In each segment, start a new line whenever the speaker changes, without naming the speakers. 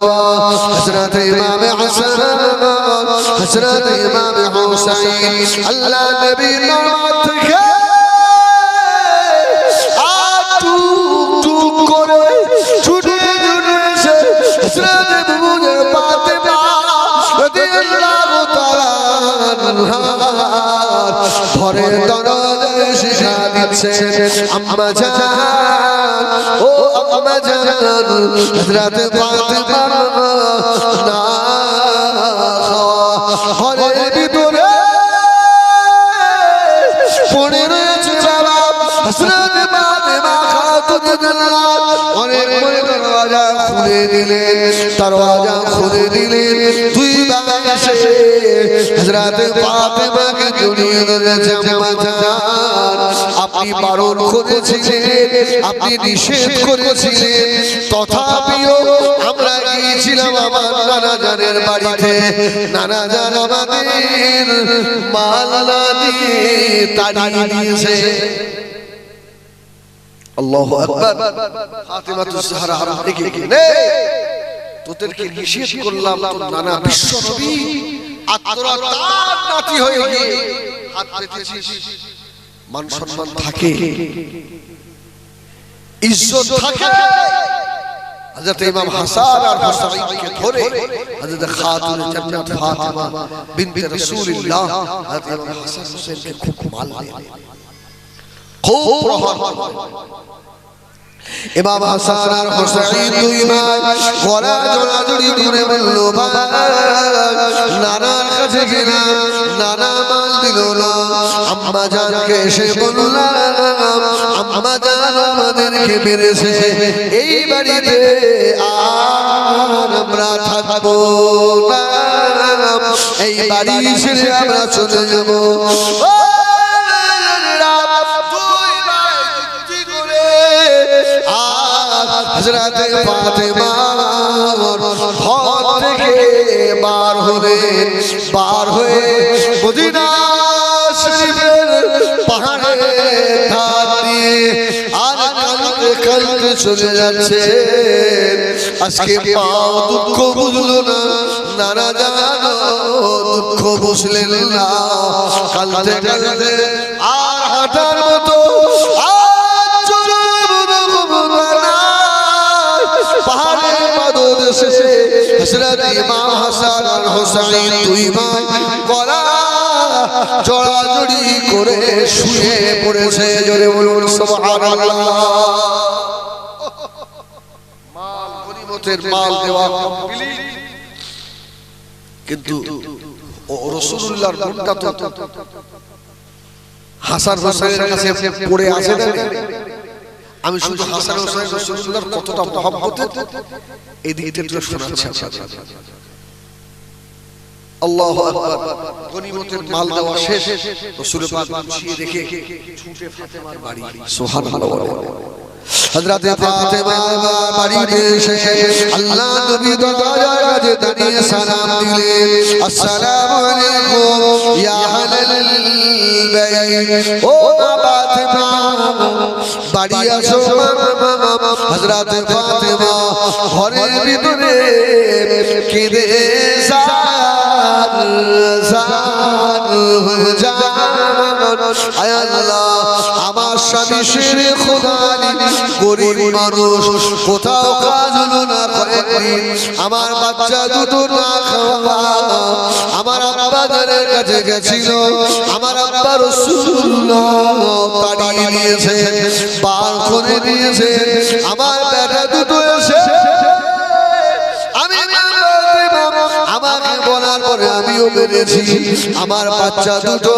हजरत इमाम हसन हजरत इमाम हुसैन अल्लाह नबी नामत के आटू टू करे छुटे छुटे से हजरत मुझे फातिमा रदियल्लाहु ताला अन्हा भरे दरजाए शिखा दिচ্ছে अम्मा जान ओ अम्मा जान हजरत फातिमा ना ঘরের ভিতরে পড়ে রয়েছে বাবা হযরত ফাতিমা খাতুন জান্নাত অনেক করে দরওয়াজা খুলে দিলেন দরওয়াজা খুলে দিলেন দুই বাবা এসে হযরত ফাতিমাকে জড়িয়ে ধরেছে আম্মা জান আপনি বারণ করেছিলেন আপনি নিষেধ করেছিলেন তথাপিও আমরা গিয়েছিলাম আমার নানা জানের বাড়িতে নানা জান আমাদের মালা দিয়ে তাড়িয়ে দিয়েছে আল্লাহু আকবার ফাতিমাতুজ জাহরা দেখে নে তোদেরকে নিষেধ করলাম তোর নানা বিশ্ব নবী আর তোরা তার নাতি হয়ে গিয়ে হাত পেতেছিস মান সম্মান থাকে ইজ্জত থাকে হযরত ইমাম হাসান আর হুসাইনকে ধরে হযরত খাতুন জান্নাত ফাতিমা বিনতে রাসূলুল্লাহ হযরত ইমাম হাসান হুসাইনকে খুব মারলেন খুব প্রহার ইমাম হাসান আর হুসাইন দুই ভাই গলা জড়াজড়ি করে বলল নানার কাছে গেলাম নানা মাল দিল না আম্মা জানকে এসে বললাম আম্মা জান আমাদেরকে মেরেছে এই বাড়িতে আর আমরা থাকবো না এই বাড়ি ছেড়ে আমরা চলে যাব হযরত ফাতিমা ঘর থেকে বার হয়ে মদিনা শরীফের পাহাড়ে ধার দিয়ে আর কাঁদতে কাঁদতে চলে যাচ্ছে আজকে পাও দুঃখ বুঝলো না নানা জানো দুঃখ বুঝলেন না কাঁদতে কাঁদতে আর হাঁটার মতো হযরত ইমাম হাসান আর হুসাইন দুই ভাই গলা জড়াজড়ি করে শুয়ে পড়েছে জোরে বলুন সুবহানাল্লাহ মাল গনিমতের মাল দেওয়া কমপ্লিট কিন্তু রাসূলুল্লাহর মনটা তো হাসান হুসাইনের কাছে পড়ে আছে না আমি শুধু হাসান হুসাইন রাসূলুল্লাহর কতটা মহব্বত এই দিকটা একটু শোনাচ্ছি আল্লাহু আকবার গনিমতের মাল দেওয়া শেষ রাসূল পাক বসিয়ে রেখে ছুটে ফাতেমার বাড়ি সুবহানাল্লাহ হযরত ফাতেমা বাড়িতে এসে আল্লাহ নবী দরজায় কাছে দাঁড়িয়ে সালাম দিলেন আসসালামু আলাইকুম ইয়া আহলাল বাইত ও ফাতেমা বাড়ি আসো হযরত ফাতেমা ঘরের ভিতরে কেঁদে আয় আল্লাহ আমার স্বামী শেরে খোদা গরিব মানুষ কোথাও কাজ হলো না কয়েকদিন আমার বাচ্চা দুটো না খাওয়া আমার আব্বা জানের কাছে গেছিল আমার আব্বা রাসূলুল্লাহ তাড়িয়ে দিয়েছে বার করে দিয়েছে আমার বেটা দুটো এসে আমাকে বলার পরে আমিও মেরেছি আমার বাচ্চা দুটো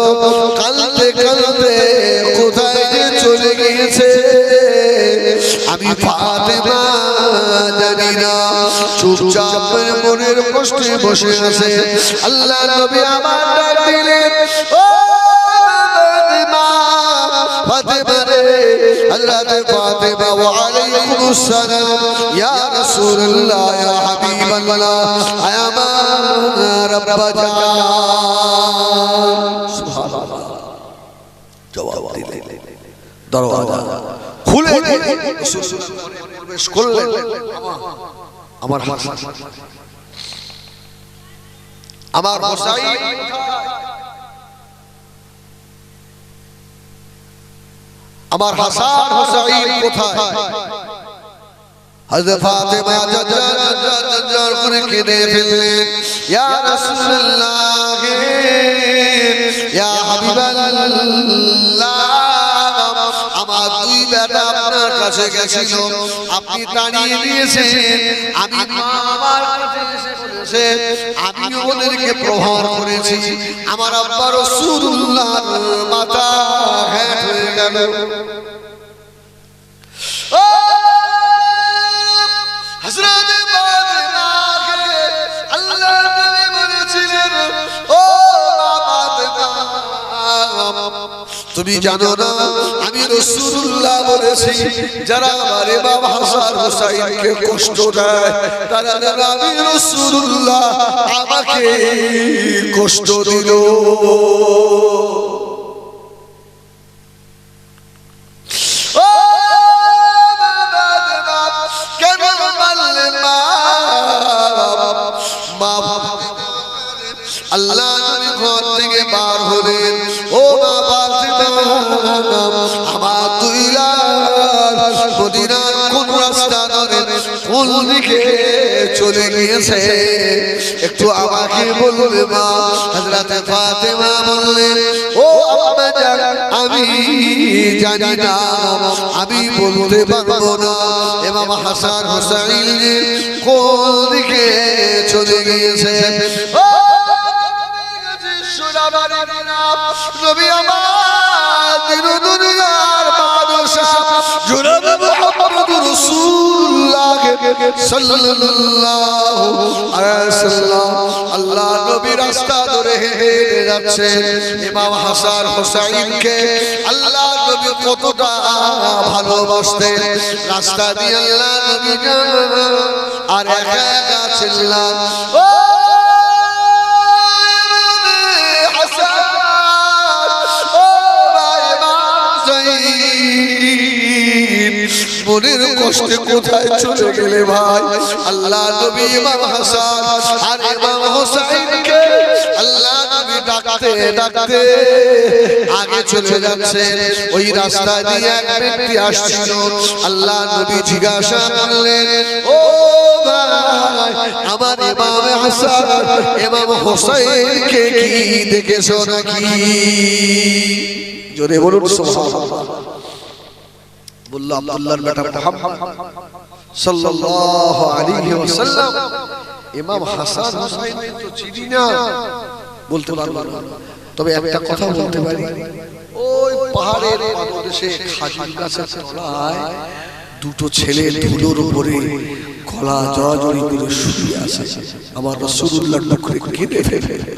কাঁদতে কাঁদতে কোথায় যে চলে গিয়েছে আমি ফাতেমা জানি না চুপচাপ মনের কষ্টে বসে আছে আল্লাহ নবী আমার ডাক দিলেন ও ফাতেমা ফাতেমা রে হযরত ফাতেমা ওয়া আলাইকুমুস সালাম ইয়া রাসূলুল্লাহ ইয়া হাবিবাল্লাহ আয় আমার আব্বা জান সুবহানাল্লাহ জবাব দিলেন দরওয়াজা খুলে রাসূলুল্লাহ প্রবেশ করলেন আমার হাসান আমার হোসাইন আমার হাসান হোসাইন কোথায় হযরত ফাতেমা জাজ্জার করে কেঁদে ফেললেন ইয়া রাসূলুল্লাহ ইয়া হাবিবাল্লাহ আমার দুই বেটা আপনার কাছে গেছিল আপনি তাড়িয়ে দিয়েছেন আমি আমার কাছে এসে বলেছে আমি ওদেরকে প্রহার করেছি আমার আব্বা রাসূলুল্লাহর মাথা হেঁট হয়ে গেল হযরত ফাতেমা আল্লাহর নবী বলেছিলেন ও ফাতেমা তুমি জানো না আমি রাসূলুল্লাহ বলেছি যারা আমার ইমাম হাসান হোসাইনকে কষ্ট দেয় তারা আমি রাসূলুল্লাহ আমাকে কষ্ট দিল আল্লাহ নবী ঘর থেকে বার হলেন ও বাবা আমার দুই লাল মদিনার কোন রাস্তা ধরে কোন দিকে চলে গিয়েছে একটু আমাকে বলবে মা হযরত ফাতেমা বললেন ও আম্মা জান আমি জানি না আমি বলতে পারবো না ইমাম হাসান হোসাইন কোন দিকে চলে গিয়েছে নবী আমার দিন দুনিয়ার বাদশা জনাব মুহাম্মদুর রাসূলুল্লাহ সাল্লাল্লাহু আলাইহি ওয়াসাল্লাম আল্লাহ নবী রাস্তা ধরে হেঁটে যাচ্ছে ইমাম হাসান হোসাইনকে আল্লাহ নবী কতটা ভালোবাসতেন রাস্তা দিয়ে আল্লাহ নবী আর একা একা ছিলেন মনের কষ্টে কোথায় চলে গেলে ভাই আল্লাহ নবী ইমাম হাসান আর ইমাম হোসাইনকে আল্লাহ নবী ডাকতে ডাকতে আগে চলে যাচ্ছে ওই রাস্তা দিয়ে এক ব্যক্তি আসছিল আল্লাহ নবী জিজ্ঞাসা করলেন ও ভাই আমার ইমাম হাসান ইমাম হোসাইনকে কি দেখেছো নাকি জোরে বলুন সুবহানাল্লাহ বলল আব্দুল্লাহর বেটা মুহাম্মদ সাল্লাল্লাহু আলাইহি ওয়াসাল্লাম ইমাম হাসান হোসেন তো চিনি না বলতে পারবো না তবে একটা কথা বলতে পারি ওই পাহাড়ের পাদদেশে খাজুর গাছের তলায় দুটো ছেলে ধুলোর উপরে গলা জড়াজড়ি করে শুয়ে আছে আমার রাসূলুল্লাহর মুখে কেঁদে ফেলে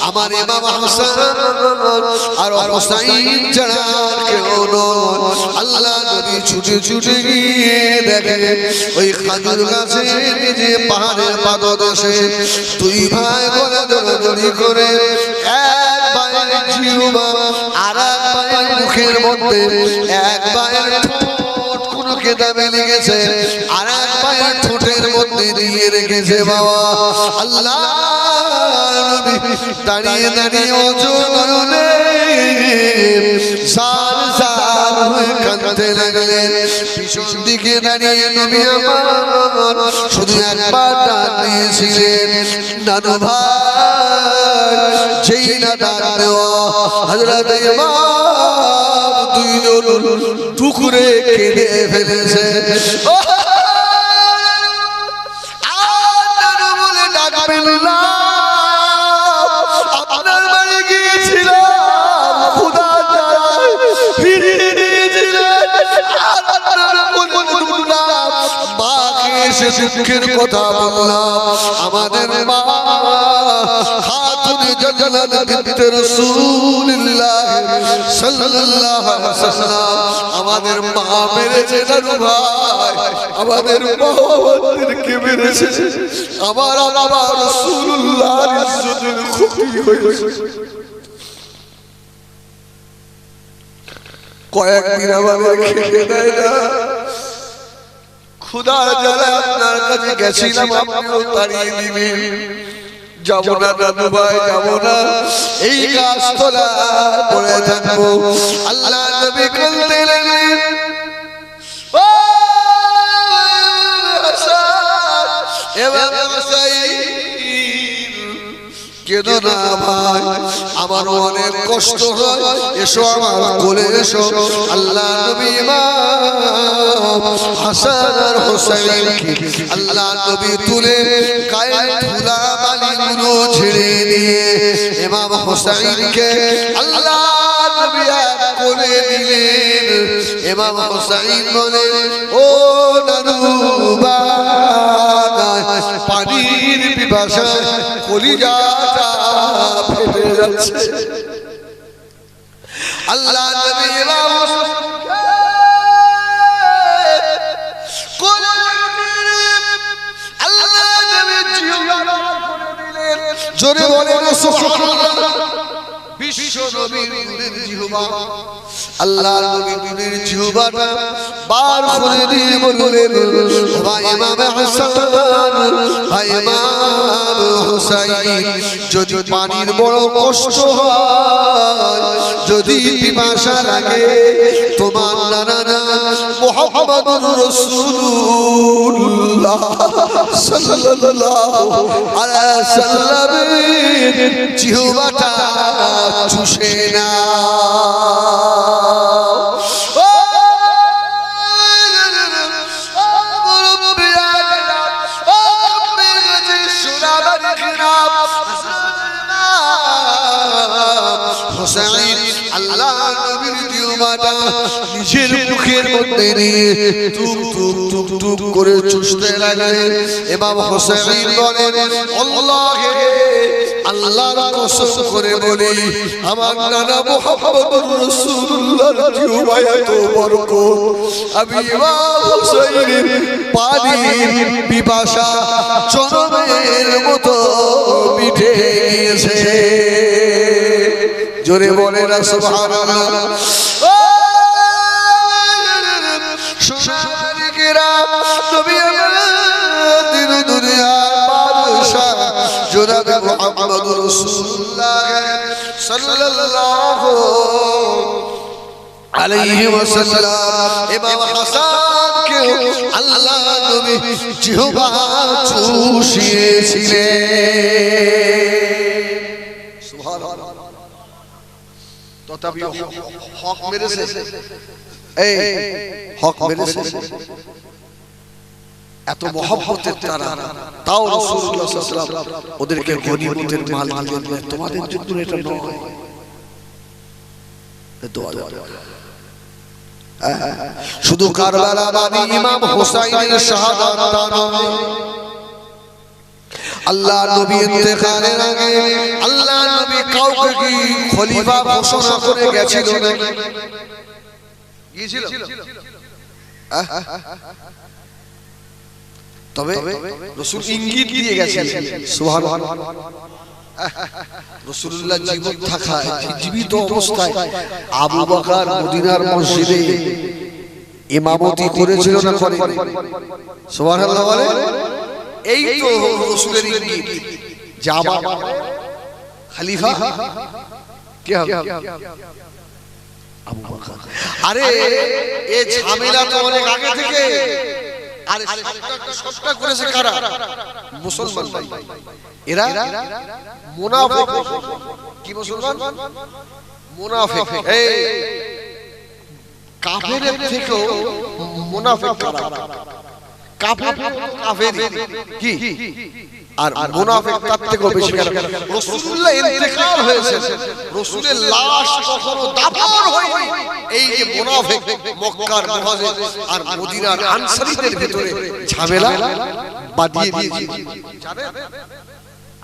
আমার ইমাম হাসান আর হোসাইন ছাড়া কেউ নয় আল্লাহ নবী ছুটে ছুটে গিয়ে দেখে ওই খাজুর গাছের নিচে পাহাড়ের পাদদেশে দুই ভাই গলা জড়াজড়ি করে এক ভাইয়ের জিহ্বা আর এক ভাইয়ের মুখের মধ্যে এক ভাইয়ের ঠোঁট কোনো কেদামে লেগেছে আর এক ভাইয়ের ঠোঁটের মধ্যে দিয়ে রেখেছে বাবা আল্লাহ দাঁড়িয়ে দাঁড়িয়ে অজগরনে সার সার হয়ে কাঁদতে লাগলেন পিছন দিকে দাঁড়িয়ে নবী আমার শুধু একবার ডাক দিয়েছিলেন নানু ভাই যেই না ডাক দেওয়া হযরত ইমাম দুইজন টুকরে কেটে ফেলেছে আর নানু বলে ডাকবেন না দুঃখের কথা বললাম আমাদের মা খাতুনে জান্নাত বিনত রাসূলুল্লাহ সাল্লাল্লাহু আলাইহি ওয়াসাল্লাম আমাদের মা মেরেছে জানো ভাই আমাদের মা আমাদেরকে মেরেছে আমার আল্লাহ রাসূলুল্লাহর ইজ্জতের ক্ষতি হয়েছে কয়েকদিন আমাদের খেতে দেয় না, ক্ষুধার জ্বালা আপনার কাছে গেছিলাম, আপনিও তাড়িয়ে দিবেন। যাবো না দাদু ভাই, যাবো না, এই গাছ তলা পড়ে থাকবো। আল্লাহ নবী বলতে লাগলেন, ও কেন না ভাই, আমারও অনেক কষ্ট হয়, এসো আমার কোলে এসো। আল্লাহ নবী ইমাম হাসান আর হোসেনকে আল্লাহ নবী তুলে গায়ে ধুলা বালিগুলো ঝেড়ে দিয়ে ইমাম হোসেনকে আল্লাহ নবী কোলে দিলেন। ইমাম হোসেন বলে, ও নানু ভাই, পানির পিপাসায় কলিজাটা ফেটে যাচ্ছে। আল্লাহ নবী ইমাম জোরে বলেন সুবহানাল্লাহ। বিশ্ব নবীর জিহবা, আল্লাহ নবীর জিহবাটা বার করে দিয়ে বললেন, ভাই ইমাম হাসান, ভাই ইমাম হুসাইন, যদি পানির বড় কষ্ট হয়, যদি পিপাসা লাগে, তোমার নানা মুহাম্মদুর রাসূলুল্লাহ সাল্লাল্লাহু আলাইহি সাল্লামের জিহবাটা চুষে না। আল্লাহ নবীর জিহ্বাটা নিজের মুখের মধ্যে নিয়ে টুক টুক টুক টুক করে চুষতে লাগলেন। ইমাম হোসেন বলেন, আল্লাহর কসম করে বলি, আমার নানা মুহাম্মদুর রাসূলুল্লাহর জিহ্বায় এত বরকত, আমি ইমাম হোসেনের পানির পিপাসা জনমের মতো মিটে গিয়েছে। জোরে বলে না সুবহানাল্লাহ। সোনালিকেরা নবী আমাদের দুনিয়ার বাদশা জনাব মুহাম্মদুর রাসূলুল্লাহ সাল্লাল্লাহু আলাইহি ওয়াসাল্লাম ইমাম হাসানকে আল্লাহ নবী জিহ্বা চুষিয়েছিলেন। সুবহানাল্লাহ। তথাপি হক মেরেছে, এই হক মেরেছে, এত মহব্বতের তারা, তাও রাসূলুল্লাহ সাল্লাল্লাহু আলাইহি ওয়াসাল্লাম ওদেরকে গনিমতের মাল দিলেন। তোমাদের জন্য এটা নয়, দোয়া শুধু কারবালা বাদী ইমাম হোসাইনের শাহাদাত তা নয়, আল্লাহ নবী ইন্তেকালের আগে আল্লাহ নবী কাউকে কি খলিফা ঘোষণা করে গেছিল নাকি? গিয়েছিল? তবে রাসূল ইঙ্গিত দিয়ে গেছেন। সুবহানাল্লাহ। রাসূলুল্লাহ জীবিত থাকায়, জীবিত অবস্থায় আবু বকর মদিনার মসজিদে ইমামতি করেছিল না করে? সুবহানাল্লাহ বলে। এই তো রাসূলের ইঙ্গিত যে আমার খলিফা কে হবে? আবু বকর। আরে এই ঝামেলা তো অনেক আগে থেকে, আরে সবটা করেছে কারা? মুসলমান ভাই। এরা মুনাফিক। কি মুসলমান? মুনাফিক। এই কাফেরের থেকেও মুনাফিক কারা? কাফের কি আর মুনাফিক তার থেকেও বেশি। রাসূলুল্লাহ ইন্তেকাল হয়েছে, রাসূলের লাশ কখনো দাফন হয়নি। এই যে মুনাফিক মক্কার মুহাজির আর মদিনার আনসারীদের ভিতরে ঝামেলা বাঁধিয়ে দিয়েছে। জানেন,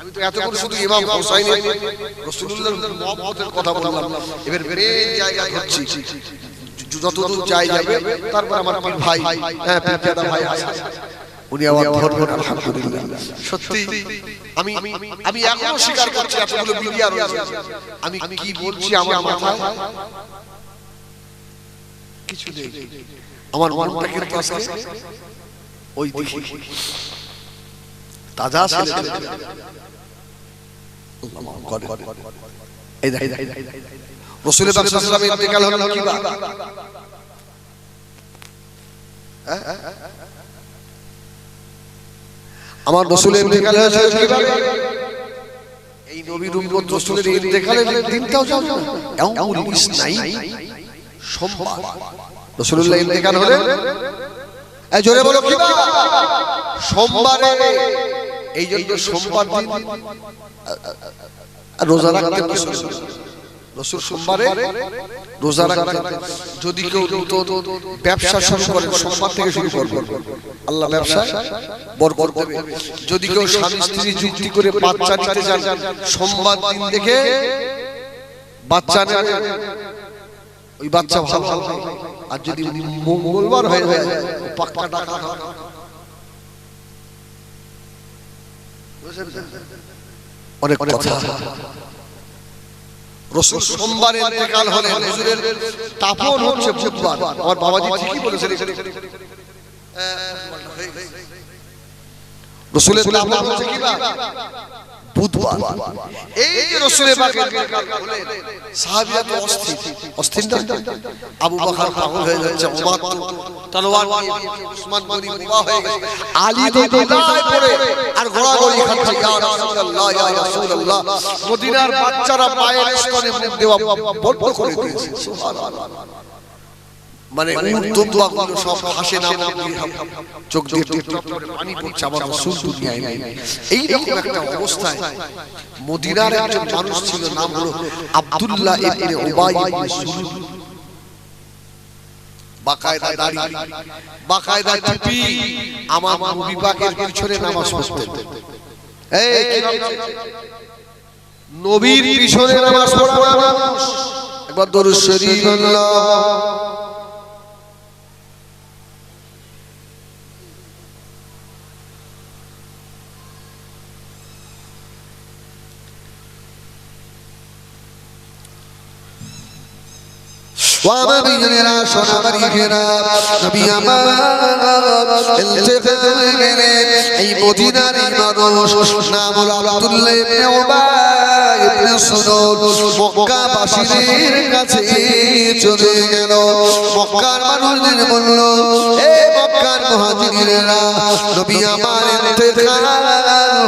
আমি তো এতক্ষণ শুধু ইমাম হোসাইনের রাসূলুল্লাহর মহব্বতের কথা বললাম, এবার মেন জায়গা ধরছি, যতদূর যাই যাবে। তারপর আমার ভাই, হ্যাঁ পিতাদা ভাই আছে, উনি আবার ধরবেন। আলহামদুলিল্লাহ। সত্যি আমি এখনো স্বীকার করছি, এতগুলো মিডিয়া রয়েছে, আমি কি বলছি আমার মাথায় কিছু নেই, আমার মনটা কিন্তু আজকে ওই দিকে তাজা ছেলে। এই দেখ রাসূল পাক সাল্লাল্লাহু আলাইহি ওয়াসাল্লাম ইন্তেকাল হলো কিবা, আমার রাসূলের ইন্তেকাল হয়েছে কিবা। এই নবীর উম্মত রাসূলের ইন্তেকালের দিনটাও জানো না, ইয়াউমুল ইসনাইন সোমবার রাসূলুল্লাহ ইন্তেকাল হলেন। এই জোরে বলো কিবা, সোমবারে। এই জন্য সোমবার দিন রোজা রাখতেন রাসূল, সোমবারে রোজা রাখতেন। যদি কেউ ব্যবসা শুরু করেন সোমবার থেকে শুরু করবেন, আল্লাহ ব্যবসা বরকত দেবে। যদি কেউ স্বামী স্ত্রী যুক্তি করে বাচ্চা নিতে চান সোমবার দিন দেখে বাচ্চা নেবে, ওই বাচ্চা ভালো হবে। আর যদি মঙ্গলবার হয়ে যায় পাক্কা টাকা অনেক কথা। রাসূল সোমবারে ইন্তেকাল হলেন, হুজুরের দাফন হচ্ছে বুধবার। আমার বাবাজি ঠিকই বলেছেন, রাসূলের দাফন হচ্ছে কিবা বুধবার। এই যে রাসূলের পাকের ইন্তেকাল হলেন, সাহাবীরা তো অস্থির না। আবু বকর পাগল হয়ে যাচ্ছে, ওমর তলোয়ার নিয়ে, উসমান গনি বোবা হয়ে গেছে, আলী তো দোলায় পড়ে আর গোড়াগড়ি খাচ্ছে, ইয়া রাসূলুল্লাহ ইয়া রাসূলুল্লাহ। মদিনার বাচ্চারা পায়ের স্তনে মুখ দেওয়া বন্ধ করে দিয়েছে, সুবহানাল্লাহ। মানে উর্দুয়া গুলো সব হাসে না, চোখ দিয়ে টপ করে পানি পড়ছে, আমার রাসূল দুনিয়ায় নেই। এই রকম একটা অবস্থায় মদিনার একজন মানুষ ছিল, নাম হলো আব্দুল্লাহ ইবনে উবাই ইবনে সুলুল। বাকায়দা দাড়ি, বাকায়দা টুপি, আমার নবী পাকের পিছনে নামাজ পড়তেন। এই নবীর পিছনে নামাজ পড়া মানুষ, একবার দরুদ শরীফ আল্লাহ। ওয়াবাবিরা সোনার ইখরা নবী আমার ইন্তেকাল গেলেন। এই মদিনার মানুষ নাম হলো আব্দুল্লাহ ইবনে উবাই ইবনে সুলুল, মক্কাবাসীদের কাছে চলে গেল। মক্কার মানুষদের বলল, এ মক্কার মুহাজিরেরা, নবী আমার ইন্তেকাল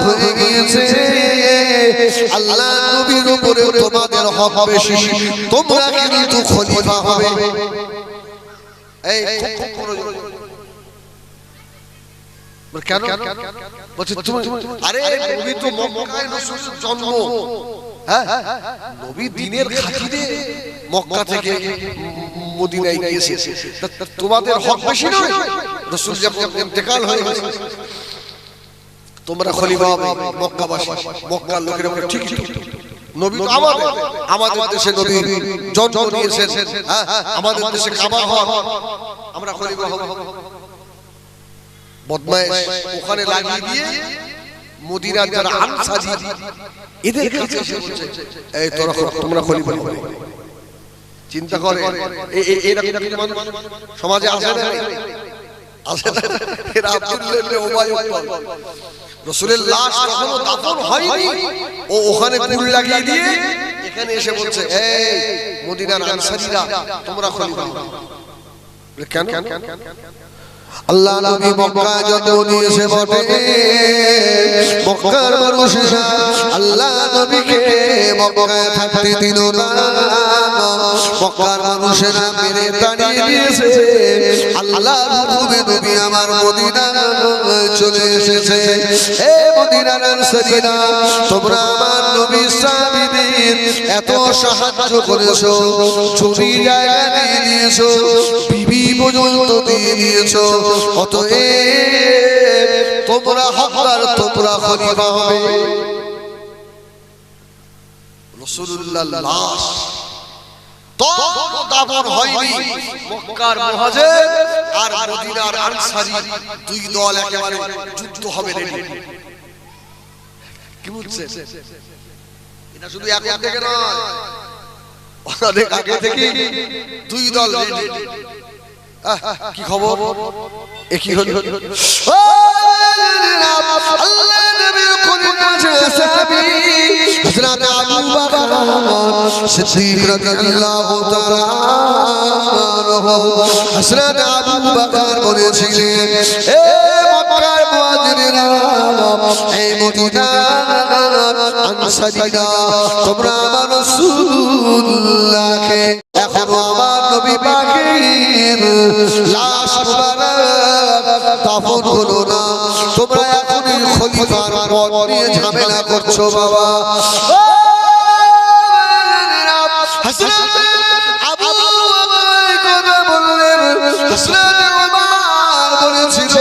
হয়ে গিয়েছে, আল্লাহ নবীর উপরে তোমাদের হক বেশি, তোমরা কিন্তু খলিফা হবে। এই কেন বলছে তুমি? আরে নবী তো মক্কায় রাসূলের জন্ম, হ্যাঁ নবী দ্বীনের খাতিরে মক্কা থেকে মদিনায় গিয়েছে, তোমাদের হক বেশি নয়? রাসূল যখন ইন্তেকাল হয়ে গেছে তোমরা খলিফা হবে মক্কাবাসী। মক্কার লোকেরা বলে ঠিক ঠিক, নবী তো আমাদের দেশে নবী জন্ম নিয়েছেন, হ্যাঁ আমাদের দেশে কাবা ঘর, আমরা খলিফা হব। বদমাইশ ওখানে লাগিয়ে দিয়ে মদিনার যারা আনসারী এদের কাছে এসে বলছে, এই তোমরা খলিফা হবে। চিন্তা করে এরকম মানুষ সমাজে আসে না, আসে না। এরা আব্দুল্লাহ ইবনে উবাই রাসূলের লাশ কখনো দাফন হয়নি, ও ওখানে কুল লাগিয়ে দিয়ে এখানে এসে বলছে, এই মদিনার আনসারীরা তোমরা খলিফা হবে। কেন? আল্লাহ নবী মক্কা যত নিয়েছে বটে, মক্কার মানুষেরা আল্লাহ নবীকে মক্কায় থাকতে দিল না। মক্কার মানুষেরা মেরে তাড়িয়ে দিয়েছে, আল্লাহর হুকুমে নবী আমার মদিনা চলে এসেছে। এ মদিনার আনসারীরা, তোমরা আমার নবীর সাহাবীদের এত সাহায্য করেছো, জমি জায়গা দিয়ে দিয়েছো, বিবি পর্যন্ত দিয়ে দিয়েছো, অতএব তোমরা হকদার, তোমরা খলিফা হবে। রাসূলুল্লাহর লাশ তখনও দাফন হয়নি। মক্কার মুহাজির আর মদিনার আনসারী দুই দল একেবারে যুদ্ধ হবে রেডি। কি বুঝছেন? এটা শুধু এখন থেকে নয়, অনেক আগে থেকে দুই দল রেডি। কি খবর এ কি হলো আল্লাহ নবীর কোলের কাছে সাহাবী হযরত আবু বকর সিদ্দিক রাদিয়াল্লাহু তাআলা হযরত আবু বকর বলেছিলেন এ মক্কার মুহাজিরিনা এই মদিনার আনসারীরা তোমরা আমার রাসূলুল্লাহকে এখনো আমার নবী পাকের লাশ মুবারক দাফন হলো না তোমরা এখনই খলিফার পদ নিয়ে ঝামেলা করছো বাবা হযরত আবু বকর কথা বললেন হযরত ওমর বলেছিল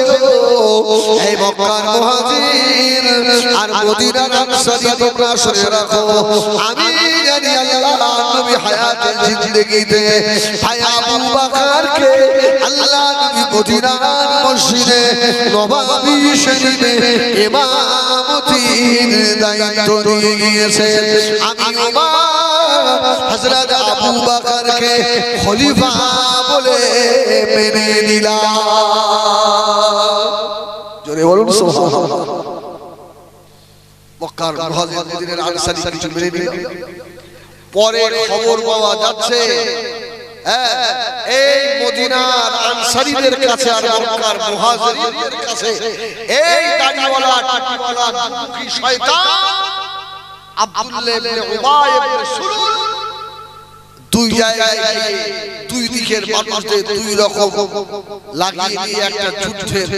এই মক্কার মুহাজির আর মদিনার আনসারী তোমরা শুনে রাখো আমি জানি আল্লাহ নবী হায়াতে জিন্দেগিতে আবু বকরকে আল্লাহ নবী মদিনার মসজিদে নববী শরীফে ইমামতির দায়িত্ব দিয়ে গিয়েছে আমি ওমর হযরত আবু বকরকে খলিফা বলে মেনে নিলাম জোরে বলুন সুবহানাল্লাহ মক্কার মুহাজিরিনের আনসারী কিছু মেনে নিল পরে খবর পাওয়া যাচ্ছে এই মদিনার আনসারীদের কাছে আর মক্কার মুহাজিরিনের কাছে এই দাড়িওয়ালা টাটিওয়ালা দুঃখী শয়তান আব্দুল্লাহ ইবনে উবাই ইবনে সুলুল দুই জায়গায় গিয়ে দুই দিকের মানুষদের দুই রকম লাগিয়ে দিয়ে একটা যুদ্ধের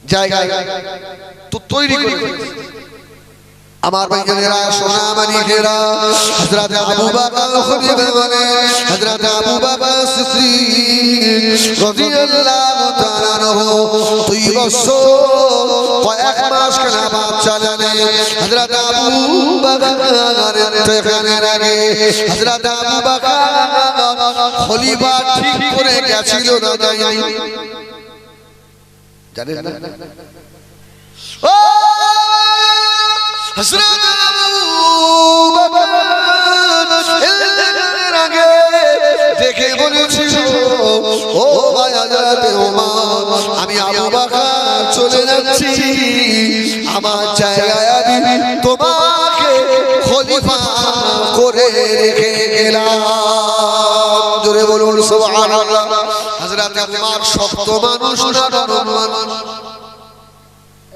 জায়গায় তো তৈরি করে আমার ভাইয়েরা সোনা মানিকেরা হযরত আবু বকর খলিফা বলে হযরত আবু বকর সিদ্দিক রাদিয়াল্লাহু তাআলা আনহু 2 বছর কয়েক মাস খেলাফত চালালেন হযরত আবু বকর ইন্তেকালের আগে হযরত আবু বকর খলিফা ঠিক করে গেছিল না যাই জানেন না ও হযরত আবু বকর এর আগে দেখে বলেছিল ও ভাই হযরত ওমর আমি আবু বকর চলে যাচ্ছি আমার জায়গায় আমি তোমাকে খলিফা করে রেখে গেলাম জোরে বলুন সুবহানাল্লাহ হযরত ওমর শক্ত মানুষ না নরম মানুষ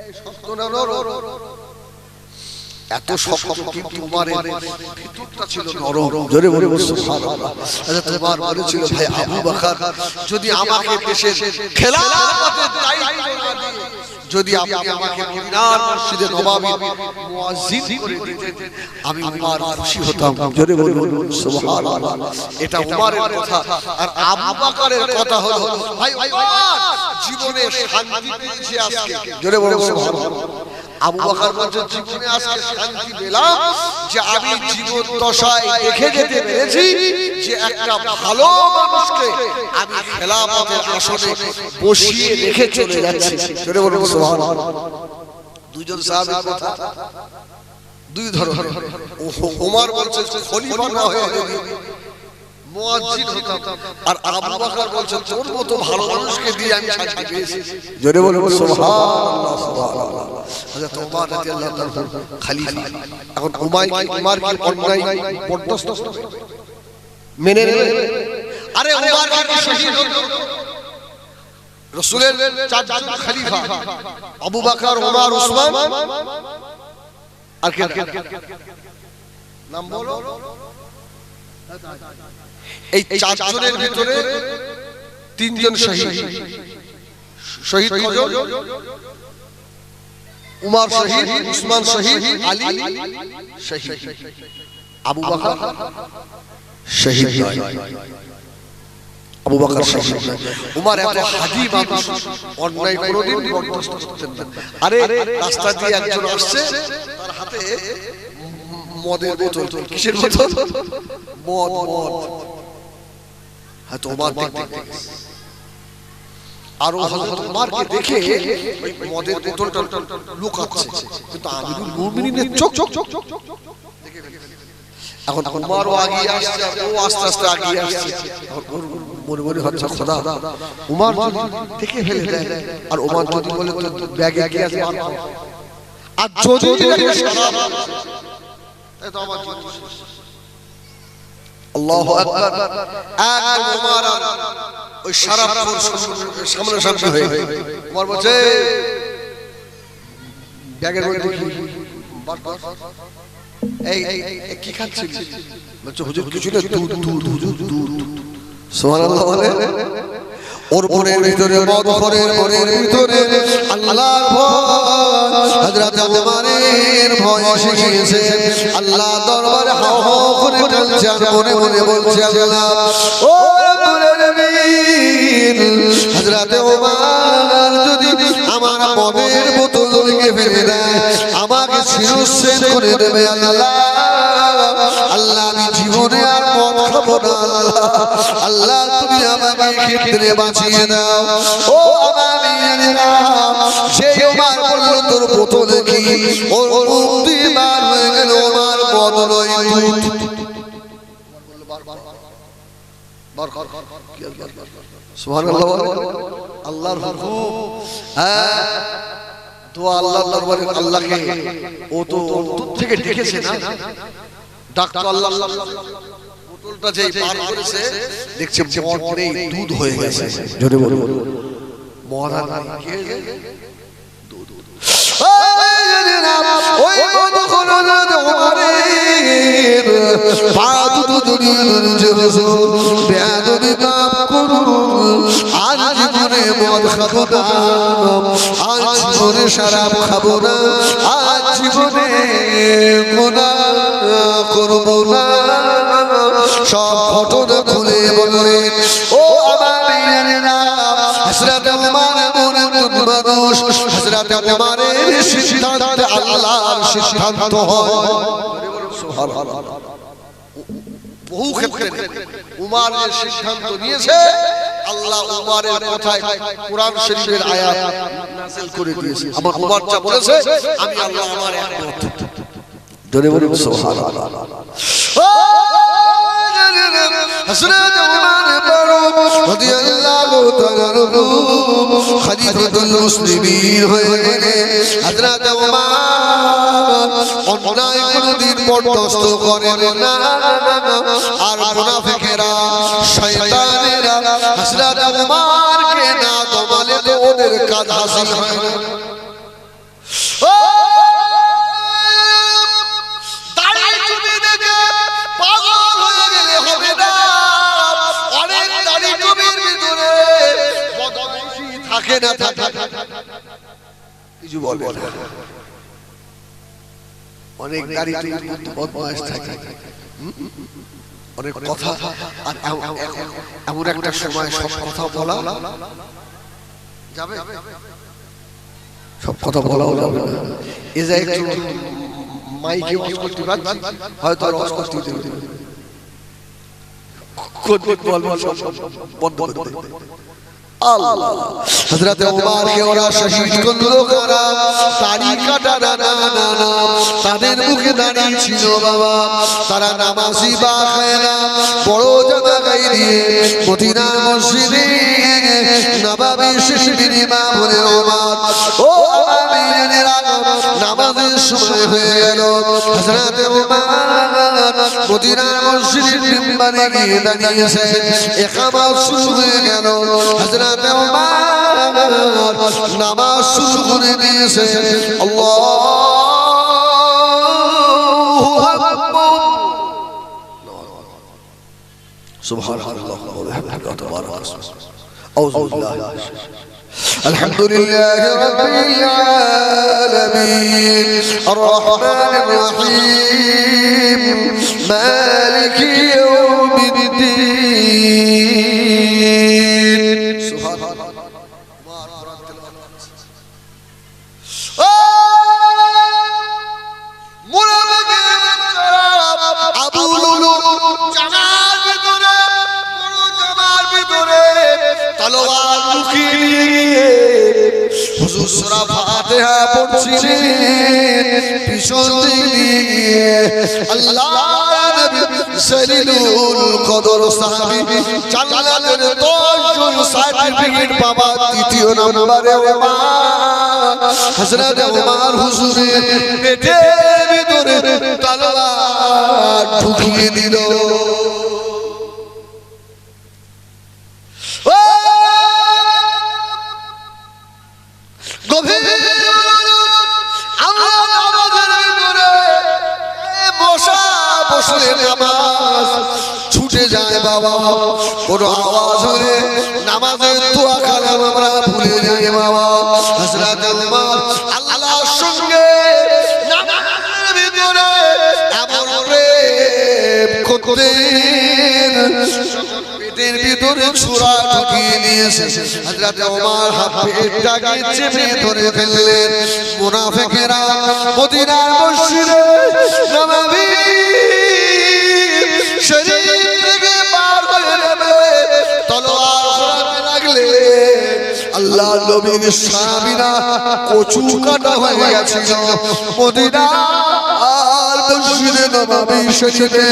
এই শক্ত না নরম এত শক্ত কিন্তু উমরের ভিতরটা ছিল নরম জোরে বলুন সুবহানাল্লাহ হযরত ওমর বলেছিল ভাই আবু বকর যদি আমাকে দেশের খেলাফতের দায়িত্ব না দিয়ে যদি আপনি আমাকে মদিনার মসজিদে নববী মুয়াজ্জিন করে দিতেন আমি উমর খুশি হতাম জোরে বলুন সুবহানাল্লাহ এটা উমরের কথা আর আবু বকরের কথা হলো ভাই উমর জীবনে শান্তি পেয়েছে আজকে জোরে বলুন সুবহানাল্লাহ আবু বকর বলেন জীবনে আজকে শান্তি পেলাম যে আমি জীবন দশায় দেখে যেতে পেরেছি যে একটা ভালো মানুষকে আমি খেলাফতের আসনে বসিয়ে রেখে চলে যাচ্ছি জোরে বলুন সুবহানাল্লাহ দুইজন সাহাবীর কথা দুই ধরনের ওমর বলছে খলিফা না হয়ে যদি মুয়াজ্জিন হতাম আর আবু বকর বলছে তোর মতো ভালো মানুষকে দিয়ে আমি শান্তি পেয়েছি জোরে বলুন সুবহানাল্লাহ সুবহানাল্লাহ হযরত ওমর রাদিয়াল্লাহু তাআলা খলিফা এখন উমর কি অন্যায় বরদাস্ত মেনে নেবে আরে ওমর কি শহীদ হলো রাসূলের চারজন খলিফা আবু বকর ওমর উসমান আর কে নাম বলো এই চারজনের ভিতরে তিনজন শহীদ শহীদ কজন উমর শহীদ উসমান শহীদ আলী শহীদ আবু বকর শহীদ নয় আবু বকর শহীদ নয় উমর এত হাদি মানুষ অন্যায় কোনোদিন বরদাস্ত করতেন না আরে রাস্তা দিয়ে একজন আসছে তার হাতে মদের বোতল কিসের বোতল মদ হয়তো ওমর দেখতে আর হযরত ওমরকে দেখে ওই মদের বোতলটা লুকাচ্ছে কিন্তু আমিরুল মুমিনিনের চোখ দেখে এখন উমরও আগিয়ে আসছে, ও আস্তে আস্তে আগিয়ে আসছে। মনে মনে হচ্ছে খোদা উমর দেখে ফেলে দেয়, আর উমর যদি বলে তো ব্যাগে কি আছে, আর যদি শরাব এই তো আমার আল্লাহু আকবার, একদম উমর ওই শরাব সামনে সামনে হয়ে উমর বলছে ব্যাগের মধ্যে এই কি খাচ্ছিস? বলছে হুজুর কিছু না, দুধ দুধ হুজুর দুধ। সুবহানাল্লাহ বলে ওর মনের ভিতরে মদখরের মনের ভিতরে আল্লাহর ভয়, হযরত উমরের ভয় এসে গিয়েছে। আল্লাহ দরবারে হাও হাও করে কাঁদছে, আর মনে মনে বলছে আল্লাহ ও রব্বুল আলামিন, হযরত উমর যদি আমার মদের বোতল ভেঙে ফেলে দেয়, আমাকে শিরশ্ছেদ করে দেবে আল্লাহ। আল্লাহ আমি জীবনে আর মদ খাবো না আল্লাহ। আল্লাহ তুমি আমাকে ক্ষেত্রে বাঁচিয়ে দাও। ও আমিনা সেই উমর বলল তোর বোতলে কি? ওর মুক্তি বার হয়ে গেল, আমার বদলই দুধ। সুবহানাল্লাহ, আল্লাহর হুকুম। হ্যাঁ তো আল্লাহর দরবারে আল্লাহকে ও তো অন্তর থেকে ডেকেছে না, ডাক্তার আল্লাহ বোতলটা যেই পার করেছে দেখছে মদ নেই, দুধ হয়ে গেছে। জোরে বলো মদ আর নাই, কি হয়ে গেছে? দুধ। ওই মদ করে উমরের পা দুটো জড়িয়ে ধরেছে, হুজুর বেয়াদবি মাফ করুন, আজ জীবনে মদ খাবো না, আজ জীবনে শরাব খাবো না, আজ জীবনে গুনাহ করবো না। সব ঘটনা খুলে বললেন ও আমার মেয়েরা, হযরত উমর এমন মানুষ, হযরত উমরের সিদ্ধান্তে আল্লাহর সিদ্ধান্ত হয়। সুবহানাল্লাহ, বহু ক্ষেত্রে উমর যে সিদ্ধান্ত নিয়েছে, আল্লাহ উমরের কথায় কোরআন শরীফের আয়াত নাযিল করে দিয়েছে। আমার উমর যা বলেছে আমি আল্লাহ আমার একমত। জোরে বলুন সুবহানাল্লাহ। হযরত উমর রাদিয়াল্লাহু তাআলা খলিফাতুল মুসলিমিন হয়ে গেলেন। হযরত উমর অন্যায় কোনদিন বরদাস্ত করেন না, আর মুনাফিকেরা শয়তানেরা হযরত উমরকে না দমালে তো ওদের কাজ হাসিল হয় না। থাকে না থাকে কিছু বলে না, অনেক দাড়ি বদমাশ থাকে, অনেক কথা। আর এমন একটা সময় সব কথা বলা যাবে, সব কথা বলাও যাবে না। এ যে একটু মাইকে অফ করতে পারছি, হয়তো আর অফ করতে দিতে বন্ধ করে দেবে। আল্লাহ হযরত উমরকে ওরা শহীদ করলো কারা? দাড়ি কাটা না, তাদের মুখে দাড়ি ছিল বাবা, তারা নামাজি বা খায় না, বড় জামা গায়ে দিয়ে মদিনার মসজিদে নববী শরীফের ইমামে উমর ও আমিনেরা নামাজের সময় হয়ে গেল। হযরত উমর মদিনার মসজিদের মিম্বরে গিয়ে দাঁড়িয়েছে, ইকামত শুরু হয়ে গেল। হযরত নামাজ শুরু করে দিয়েছে। আল্লাহু আকবার, সুবহানাল্লাহ ওয়া বিহামদিহি, আউযু বিল্লাহি আলহামদুলিল্লাহি রাব্বিল আলামিন আর-রাহমানির রহিম মালিকি ইয়াউমিদ্দিন। সুবহানাল্লাহ। আবু লুলু জামার ভিতরে, বড় জামার ভিতরে তলোয়ার লুকিয়ে হুজুর সূরা ফাতিহা পড়ছিলেন পিছন দিয়ে আল্লাহ নবী সলিলুল কদর সাহাবী জান্নাতের 10 জন সার্টিফিকেট পাওয়া দ্বিতীয় নম্বরে হযরত ওমর হুজুরের পেটের ভিতরে তলোয়ার ঢুকিয়ে দিল। ছুটে যায় বাবা, কোন আওয়াজ হলে নামাজের দোয়া কালাম আমরা ভুলে যাই বাবা। হযরত ওমর আল্লাহর সঙ্গে নামাজের ভিতরে এমন প্রেম করতেন, পেটের ভিতরে ছুরা ঢুকিয়ে নিয়েছে। হযরত ওমর পেটটাকে চেপে ধরে ফেললেন। মুনাফিকেরা মদিনার মসজিদে নববী শরীফ থেকে পার হয়ে যাবে তলোয়ার ঘোরাতে লাগলে আল্লাহ নবীর সাহাবীরা কচু কাটা হয়ে গেছিল। মদিনার মসজিদে নববী শরীফে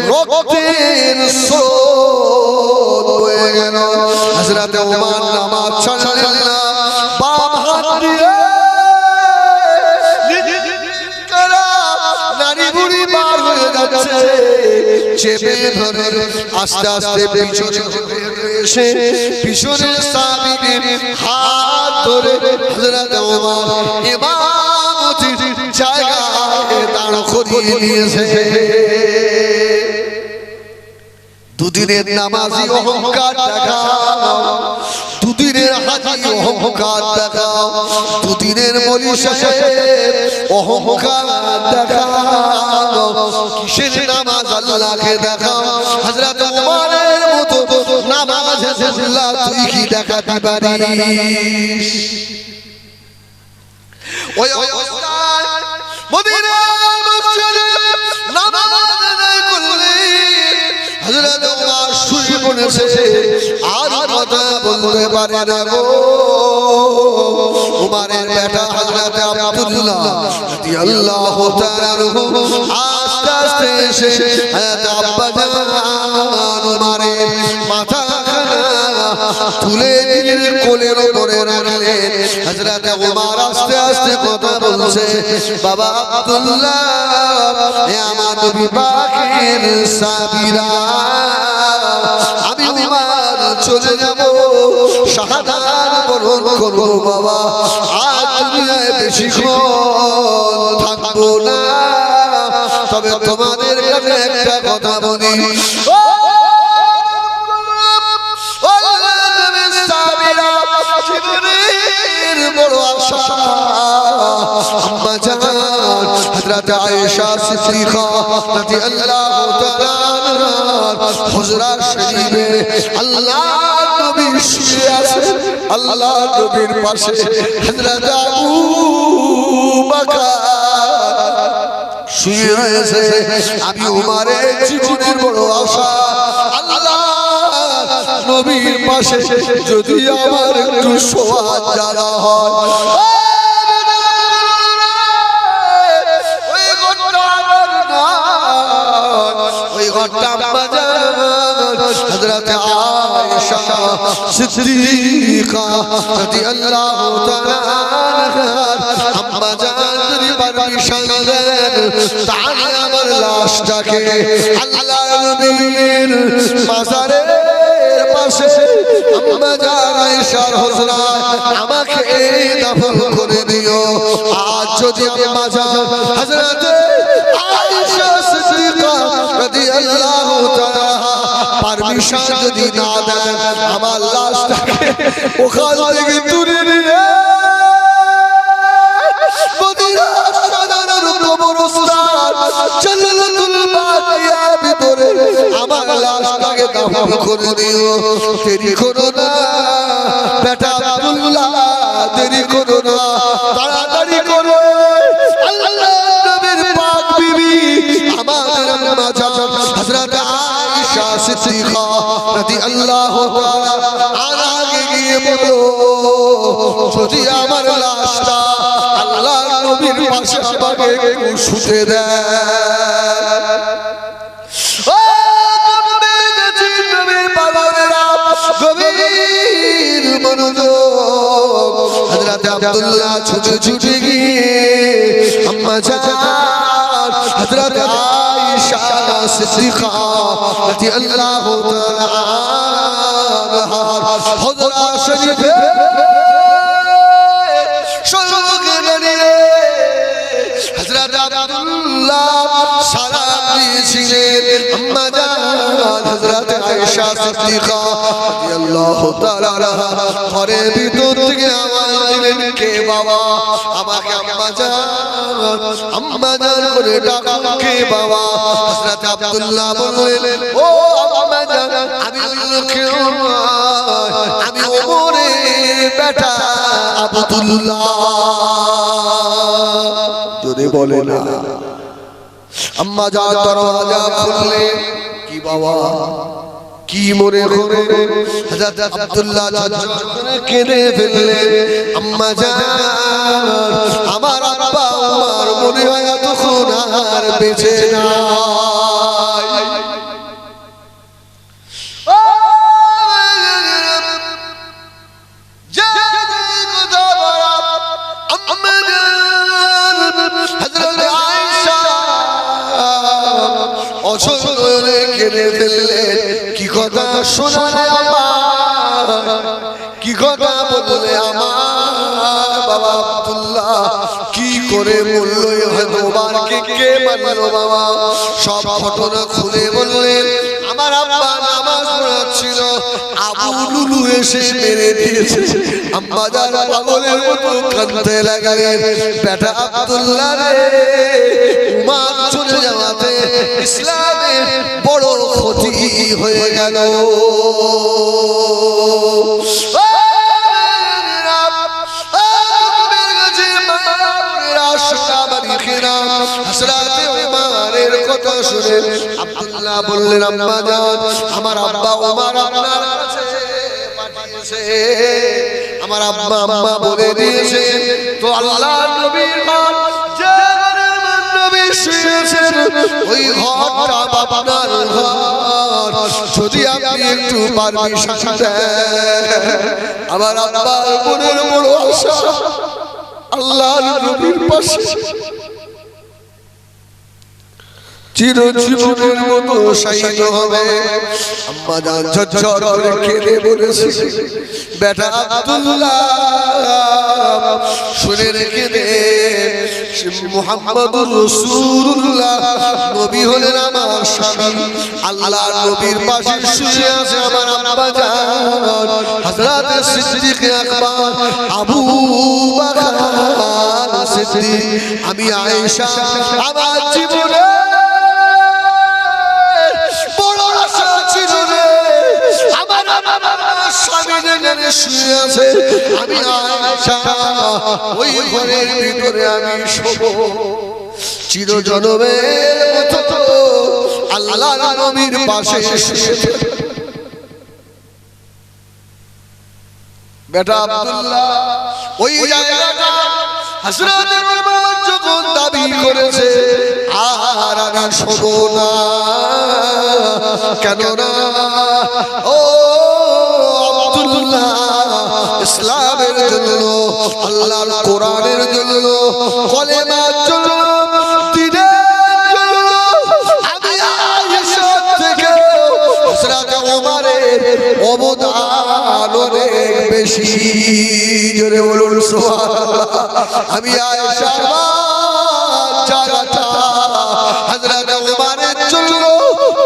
রক্তের স্রোত বয়ে গেল। হযরত ওমর নামাজ ছাড়লেন না, বাম হাত দিয়ে নারী বুড়ি পার হয়ে যাচ্ছে চেপে ধরে আস্তে আস্তে পিছনে এসে পিছনের সাহাবীদের হাত ধরে হযরত ওমর ইমামতির জায়গায় দাঁড় করিয়ে নিয়েছে। দুদিনের নামাজি অহংকার দেখাও, দুদিনের হাজি অহংকার দেখাও, দুদিনের মৌলভী সাহেব অহংকার দেখাও, কিসের নামাজ আল্লাহকে দেখাও। হযরত ওমরের মতো নামাজ আল্লাহ তুই কি দেখাতে পারিস? ওই অবস্থায় মদিনার মসজিদে নামাজ আদায় করলেন। হযরত ওমর শুয়ে পড়েছে, আর কথা বলতে পারে না গো। ওমরের বেটা হযরত আব্দুল্লাহ রাদিয়াল্লাহু তাআলা আস্তে আস্তে এসে হযরত আব্বা জান ওমরের মাথা তুলে নিজের কোলের উপরে রাখলেন। হযরত ওমর আস্তে আস্তে কথা বলছে, বাবা আব্দুল্লাহ, হে আমার নবী পাকের সাহাবীরা, আমি ওমর চলে যাব, শাহাদাত বরণ করব বাবা, আজ দুনিয়ায় বেশিক্ষণ থাকবো না। তবে তোমাদের কাছে একটা কথা বলি, জীবনের বড় আশা আম্মা জান হযরত আয়েশা সিদ্দিকা রাদিয়াল্লাহু তাআলা হুজরা শরীফে আল্লাহর নবী শুয়ে আছেন, আল্লাহর নবীর পাশে হযরত আবু বকর শুয়ে রয়েছে। আমি ওমরের জীবনের বড় আশা আল্লাহ নবীর পাশে যদি আমার একটু শোয়ার জায়গা হয়, ওই ঘরটা আমার না, ওই ঘরটা আম্মা জান হযরত আয়েশা সিদ্দিকা রাদিয়াল্লাহু তাআলা আম্মা জান যদি পারমিশন দেন তাহলে আমার লাশটাকে আল্লাহর নবীর মাজারের পাশে আম্মা জান আয়েশার হুজরায় আমাকে দাফন করে দিও। আজ যদি আম্মা জান হযরত আয়েশা সিদ্দিকা রাদিয়াল্লাহু তাআলা পারমিশন যদি না দেন, আমার লাশটাকে ওখান থেকে তুলে নিয়ে মদিনার সাজানোর কবরস্থান জান্নাতুল বাকিয়ার ভিতরে আমার লাশটাকে দাফন করে দিও। দেরি করো না বেটা আব্দুল্লাহ, দেরি করো না, তাড়াতাড়ি করো। আল্লাহর নবীর পাক বিবি আমাদের আম্মা জান হযরত আয়েশা সিদ্দিকা রাদিয়াল্লাহু তাআলা আগে গিয়ে বলো যদি আমার লাশটা আল্লাহর নবীর পাশে আমাকে একটু শুতে দেয়। ও নবীর বাবারা গভীর মনোযোগ। হযরত আব্দুল্লাহ ছুটে ছুটে গিয়ে আম্মা জান হযরত আয়েশা সিদ্দিকা রাদিয়াল্লাহু তাআলা আনহা হুজরা শরীফে শরীকে দাঁড়িয়ে হযরত আব্দুল্লাহ সালাম দিয়েছিলেন। আম্মা জান হযরত আয়েশা সিদ্দিকা রাদিয়াল্লাহু তাআলা আনহা ঘরের ভিতর থেকে আওয়াজ দিলেন, কে বাবা? আমাকে আম্মা জান করে ডাকো, কে বাবা? হযরত আব্দুল্লাহ বললেন, ও আম্মা জান, আমি কেউ নয়, আমি ওমরের বেটা আব্দুল্লাহ। যদি বলে না। আম্মা জান দরওয়াজা খুললেন, কি বাবা কি মনে করে? হযরত আব্দুল্লাহ কেঁদে ফেললেন, আম্মা জান আমার আব্বা ওমর মনে হয় তখন আর বেঁচে নাই। অসহায় কেঁদে ফেললেন, কি কথা শোনালে আমার, কি কথা বললে আমার বাবা আব্দুল্লাহ, কি করে বললো তোমারকে কে মানলো বাবা? সব ঘটনা খুলে বললেন। আমার আব্বা নামাজ পড়াচ্ছিল, আবু লুলু এসে মেরে দিয়েছে। আম্মা জান পাগলের মতো কাঁদতে লাগলেন, বেটা আব্দুল্লাহ রে, উমার চলে যাওয়াতে ইসলামের বড় ক্ষতি হয়ে গেল। কথা শুনে আব্দুল্লাহ বললেন, আম্মা জান আমার আব্বা ওমর আপনার কাছে পাঠিয়েছে, আমার আব্বা আম্মা বলে দিয়েছে তো আল্লাহর নবীর নাম যে নবী শুয়েছেন ওই ঘরটা আপনার ঘর, যদি আপনি একটু পারমিশন দেন। আমার আব্বার মনের বড় আশা আল্লাহর নবীর পাশে চিরজীবনের মতো শায়িত হবে। আম্মা জান ঝরঝর করে কেঁদে বলেছে, বেটা আব্দুল্লাহ শুনে রেখে দে, মুহাম্মদুর রাসূলুল্লাহ নবী হলেন আমার স্বামী, আল্লাহর নবীর পাশে শুয়ে আছে আমার আব্বা জান হযরত সিদ্দিক আকবর আবু বকর সিদ্দিক। আমি আয়েশা আমার জীবনে শুয়ে আছে, আমি আয়েশা ওই ঘরের ভিতরে আমি শোবো চিরজনমের মতো আল্লাহর নবীর পাশে শুয়ে। বেটা আব্দুল্লাহ ওই জায়গাটা হযরত ওমর যখন দাবি করেছে আর আমি শোবো না, কেন না ও ইসলামের জন্য, আল্লাহর কোরআনের জন্য, কলেমার জন্য, দ্বীনের জন্য আমি আয়েশা থেকে হযরত ওমরের অবদান অনেক বেশি। জোরে বলুন সুবহানাল্লাহ। আমি আয়েশার জায়গাটা হযরত ওমরের জন্য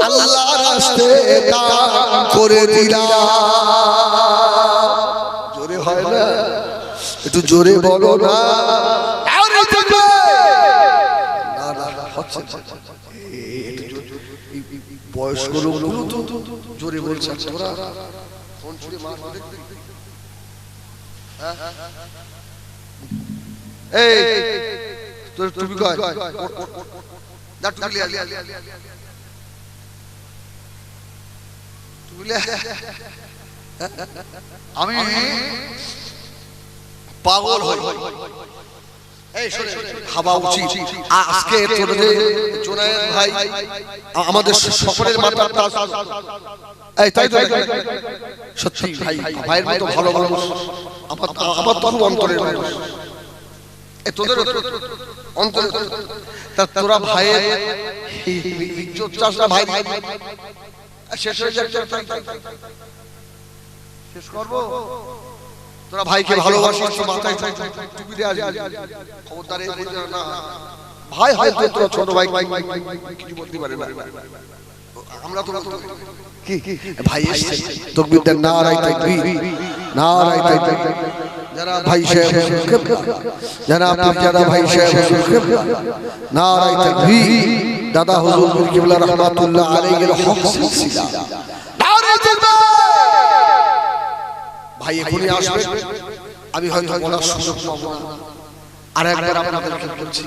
আল্লাহর রাস্তায় দান করে দিলাম। হয় না? একটু জোরে বলো না। বয়স্ক লোকগুলো তো জোরে বলছে, তোরা ফোন ছুড়ে মার দেখবি। এই তোর টুপি কই? দা টুপি লিয়া টুপি লিয়া আমি পাগল হই এই শুনে খাওয়া উচিত আজকে তোদের জুনায়েদ ভাই আমাদের সকলের মাথার তাজ এই তাই তো সত্যি ভাই ভাইয়ের মতো ভালো মানুষ আমার তো অন্তরের মানুষ এই তোদের অন্তরে তোরা ভাইয়ের ইজ্জত চাস না ভাই শেষ হয়ে যাচ্ছে শেষ করবো তোরা ভাইকে ভালোবাসিস মাথায় টুপি দিয়ে আসবি খবরদার এই না ভাই হয় তোরা ছোট ভাই কিছু বলতে পারে না আমরা তো কি ভাই এসেছে তাকবীর দেন নারায়ে তাকবীর নারায়ে তাকবীর যারা ভাই সাহেব যারা যারা ভাই সাহেব নারায়ে তাকবীর দাদা হুজুর পীর কিবলা রাহমাতুল্লাহ আলাইহির হক সিলসিলা নারায়ে তাকবীর ভাই এখনই আসবে আমি হয়তো বলার সুযোগ পাব না আর একবার আপনাদেরকে বলছি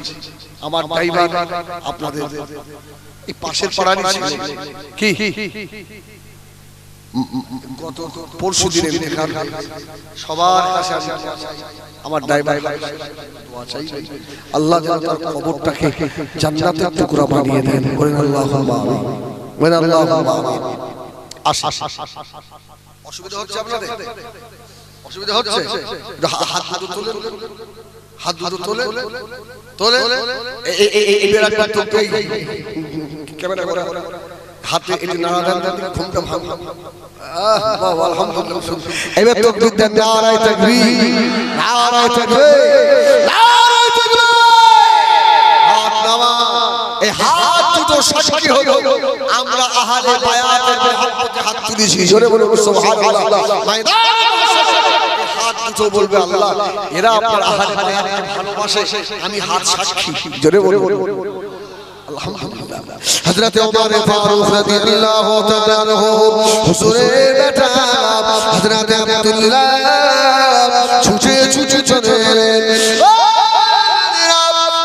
আমার ড্রাইভার আপনাদের এই পাশের পাড়ারই ছিল কি গত পরশু দিন ইন্তেকাল সবার কাছে আমার ড্রাইভার দোয়া চাই আল্লাহ যেন তার কবরটাকে জান্নাতের টুকরা বানিয়ে দেন বলেন আল্লাহুম্মা আমিন বলেন আল্লাহুম্মা আমিন অসুবিধা হচ্ছে আপনাদের অসুবিধা হচ্ছে হাত তুলে হাত তুলে তোলে এইবার একবার তো ক্যামেরা করে হাতে এটি নাড়া দেন ঘুমটা ভাঙ বাহ আলহামদুলিল্লাহ এবার তাকবীর দেন নারায়ে তাকবীর নারায়ে তাকবীর নারায়ে তাকবীর হাত নামা এই হাত দুটো সাক্ষী হলো আমরা আহলে বায়াতের মহব্বতে হাত তুলেছি জোরে বলে সুবহানাল্লাহ হাত দুটো বলবে আল্লাহ এরা আপনার আহলে বায়াতকে ভালোবাসে আমি হাত সাক্ষী জোরে বলে আলহামদুলিল্লাহ হযরত ওমর ফারুক রাদিয়াল্লাহু তাআলা আনহু হুজুরের বেটা হযরত আব্দুল্লাহ ছুটে ছুটে চলে এলেন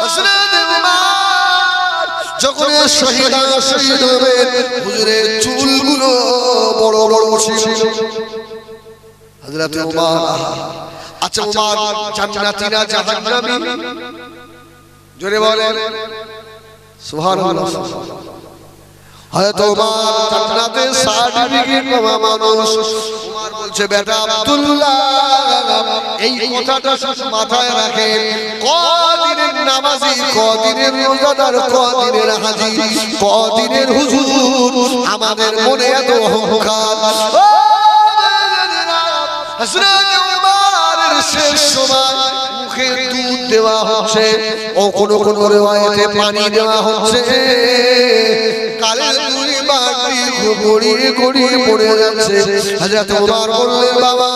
হযরত ওমর যখন শহীদ হবেন হুজুরের চুলগুলো বড় বড় ছিল হযরত ওমর আচ্ছা ওমর জান্নাতি না জাহান্নামী জোরে বলেন সুবহানাল্লাহ হযরত ওমর জান্নাতে সার্টিফিকেট পাওয়া মানুষ ওমর বলছে বেটা আব্দুল্লাহ এই কথাটা শুধু মাথায় রাখেন কদিনের নামাজি কদিনের রোজাদার কদিনের হাজী কদিনের হুজুর আমাদের মনে এত অহংকার হযরত ওমরের শেষ সময় মুখে দুধ দেওয়া হচ্ছে ও কোন কোন রিওয়ায়াতে পানি দেওয়া হচ্ছে কালের দুই বাটি গড়িয়ে গড়িয়ে পড়ে যাচ্ছে হযরত ওমর বললেন বাবা